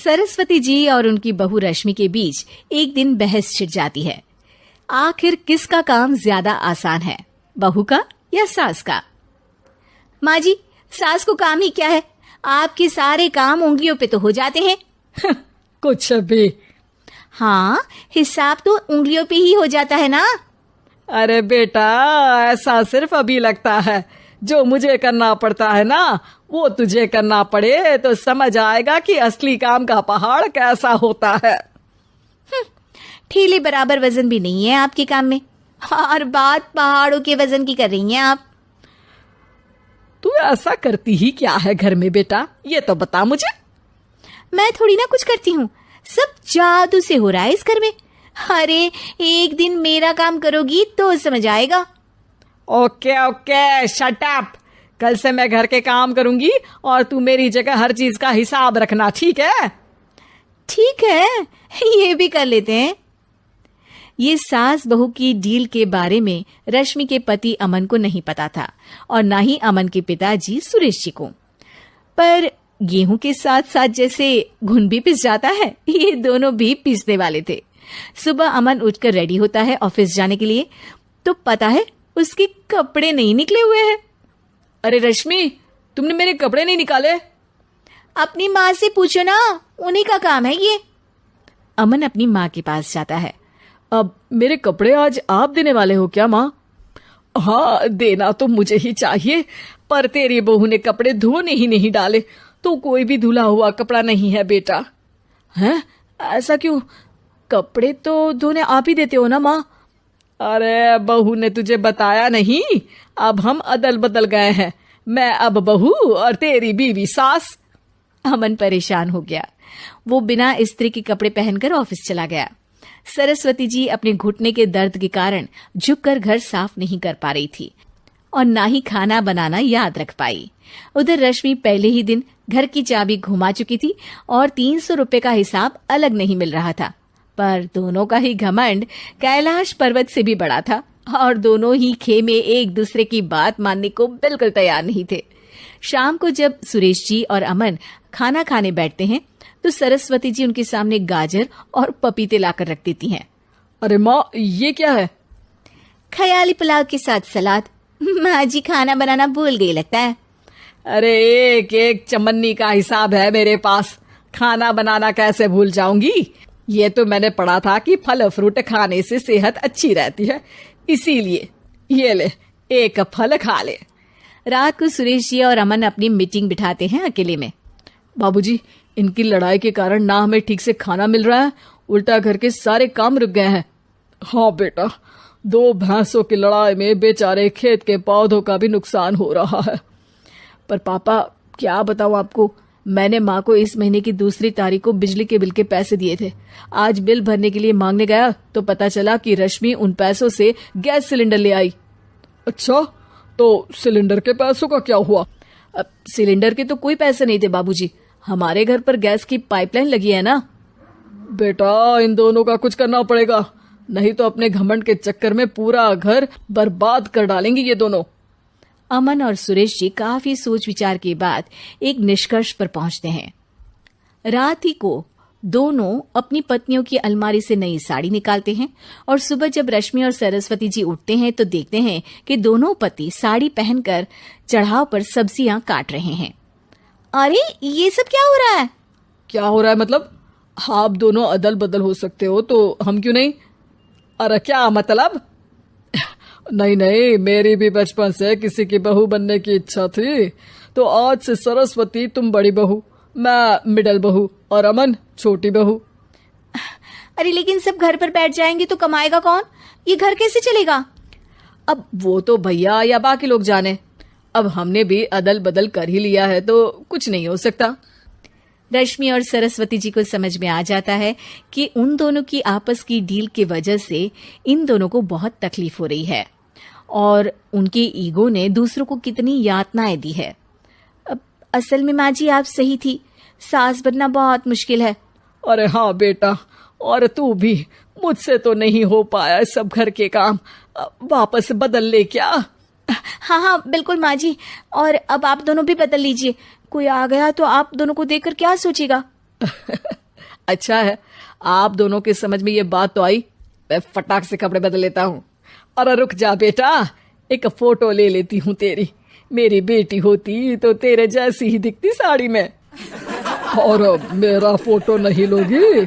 सरस्वती जी और उनकी बहू रश्मि के बीच एक दिन बहस छिड़ जाती है। आखिर किसका काम ज्यादा आसान है, बहू का या सास का? माँ जी, सास को काम ही क्या है, आपके सारे काम उंगलियों पे तो हो जाते हैं। कुछ भी। हाँ, हिसाब तो उंगलियों पे ही हो जाता है ना। अरे बेटा, ऐसा सिर्फ अभी लगता है, जो मुझे करना पड़ता है ना वो तुझे करना पड़े तो समझ आएगा कि असली काम का पहाड़ कैसा होता है। ठेले बराबर वजन भी नहीं है आपके काम में, और बात पहाड़ों के वजन की कर रही हैं आप। तू ऐसा करती ही क्या है घर में बेटा, ये तो बता मुझे। मैं थोड़ी ना कुछ करती हूँ, सब जादू से हो रहा है इस घर में। अरे एक दिन मेरा काम करोगी तो समझ आएगा। Okay okay, shut up. कल से मैं घर के काम करूंगी और तू मेरी जगह हर चीज का हिसाब रखना, ठीक है? ठीक है, ये भी कर लेते हैं। ये सास बहू की डील के बारे में रश्मि के पति अमन को नहीं पता था और ना ही अमन के पिताजी सुरेश जी को। पर गेहूं के साथ साथ जैसे घुन भी पिस जाता है, ये दोनों भी पीसने वाले थे। सुबह अमन उठकर रेडी होता है ऑफिस जाने के लिए, तो पता है उसके कपड़े नहीं निकले हुए हैं। अरे रश्मि, तुमने मेरे कपड़े नहीं निकाले? अपनी माँ से पूछो ना, उन्हीं का काम है ये। अमन अपनी माँ के पास जाता है। अब मेरे कपड़े आज आप देने वाले हो क्या माँ? हाँ, देना तो मुझे ही चाहिए, पर तेरी बहू ने कपड़े धोने ही नहीं डाले, तो कोई भी धुला हुआ कपड़ा नहीं है बेटा। हैं? ऐसा क्यों? कपड़े तो धोने आप ही देते हो ना माँ? अरे बहू ने तुझे बताया नहीं, अब हम अदल बदल गए हैं, मैं अब बहू और तेरी बीवी सास। अमन परेशान हो गया। वो बिना इस्त्री के कपड़े पहनकर ऑफिस चला गया। सरस्वती जी अपने घुटने के दर्द के कारण झुककर घर साफ नहीं कर पा रही थी और ना ही खाना बनाना याद रख पाई। उधर रश्मि पहले ही दिन घर की चाबी घुमा चुकी थी और 300 रुपए का हिसाब अलग नहीं मिल रहा था। पर दोनों का ही घमंड कैलाश पर्वत से भी बड़ा था और दोनों ही खेमे एक दूसरे की बात मानने को बिल्कुल तैयार नहीं थे। शाम को जब सुरेश जी और अमन खाना खाने बैठते हैं तो सरस्वती जी उनके सामने गाजर और पपीते लाकर रख देती हैं। अरे माँ, ये क्या है? ख्याली पुलाव के साथ सलाद। माँ जी खाना बनाना भूल गई लगता है। अरे एक एक चमन्नी का हिसाब है मेरे पास, खाना बनाना कैसे भूल जाऊंगी? ये तो मैंने पढ़ा था कि फल फ्रूट खाने से सेहत अच्छी रहती है, इसीलिए ये ले, एक फल खा ले। रात को सुरेश जी और अमन अपनी मीटिंग बिठाते हैं अकेले में। बाबूजी, इनकी लड़ाई के कारण ना हमें ठीक से खाना मिल रहा है, उल्टा घर के सारे काम रुक गए हैं। हाँ बेटा, 2 भैंसों की लड़ाई में बेचारे खेत के पौधों का भी नुकसान हो रहा है। पर पापा, क्या बताऊं आपको, मैंने माँ को इस महीने की 2 तारीख को बिजली के बिल के पैसे दिए थे। आज बिल भरने के लिए मांगने गया तो पता चला कि रश्मि उन पैसों से गैस सिलेंडर ले आई। अच्छा, तो सिलेंडर के पैसों का क्या हुआ? सिलेंडर के तो कोई पैसे नहीं थे बाबूजी, हमारे घर पर गैस की पाइपलाइन लगी है ना। बेटा, इन दोनों का कुछ करना पड़ेगा, नहीं तो अपने घमंड के चक्कर में पूरा घर बर्बाद कर डालेंगे ये दोनों। अमन और सुरेश जी काफी सोच विचार के बाद एक निष्कर्ष पर पहुंचते हैं। रात ही को दोनों अपनी पत्नियों की अलमारी से नई साड़ी निकालते हैं और सुबह जब रश्मि और सरस्वती जी उठते हैं तो देखते हैं कि दोनों पति साड़ी पहनकर चढ़ाव पर सब्जियां काट रहे हैं। अरे ये सब क्या हो रहा है? क्या हो रहा है मतलब? आप दोनों अदल बदल हो सकते हो तो हम क्यों नहीं? अरे क्या मतलब? नहीं नहीं, मेरी भी बचपन से किसी की बहू बनने की इच्छा थी, तो आज से सरस्वती तुम बड़ी बहू, मैं मिडल बहू और अमन छोटी बहू। अरे लेकिन सब घर पर बैठ जाएंगे तो कमाएगा कौन? ये घर कैसे चलेगा? अब वो तो भैया या बाकी लोग जाने, अब हमने भी अदल बदल कर ही लिया है तो कुछ नहीं हो सकता। रश्मि और सरस्वती जी को समझ में आ जाता है कि उन दोनों की आपस की डील की वजह से इन दोनों को बहुत तकलीफ हो रही है और उनके ईगो ने दूसरों को कितनी यातनाएं दी है। अब असल में माँ जी आप सही थी, सास बनना बहुत मुश्किल है। अरे हाँ बेटा, और तू भी, मुझसे तो नहीं हो पाया सब घर के काम, वापस बदल ले क्या? हाँ हाँ बिल्कुल माँ जी, और अब आप दोनों भी बदल लीजिए, कोई आ गया तो आप दोनों को देखकर क्या सोचेगा? अच्छा है, आप दोनों की समझ में ये बात तो आई। मैं फटाक से कपड़े बदल लेता हूँ। अरे रुक जा बेटा, एक फोटो ले लेती हूँ तेरी। मेरी बेटी होती तो तेरे जैसी ही दिखती साड़ी में। और मेरा फोटो नहीं लोगी?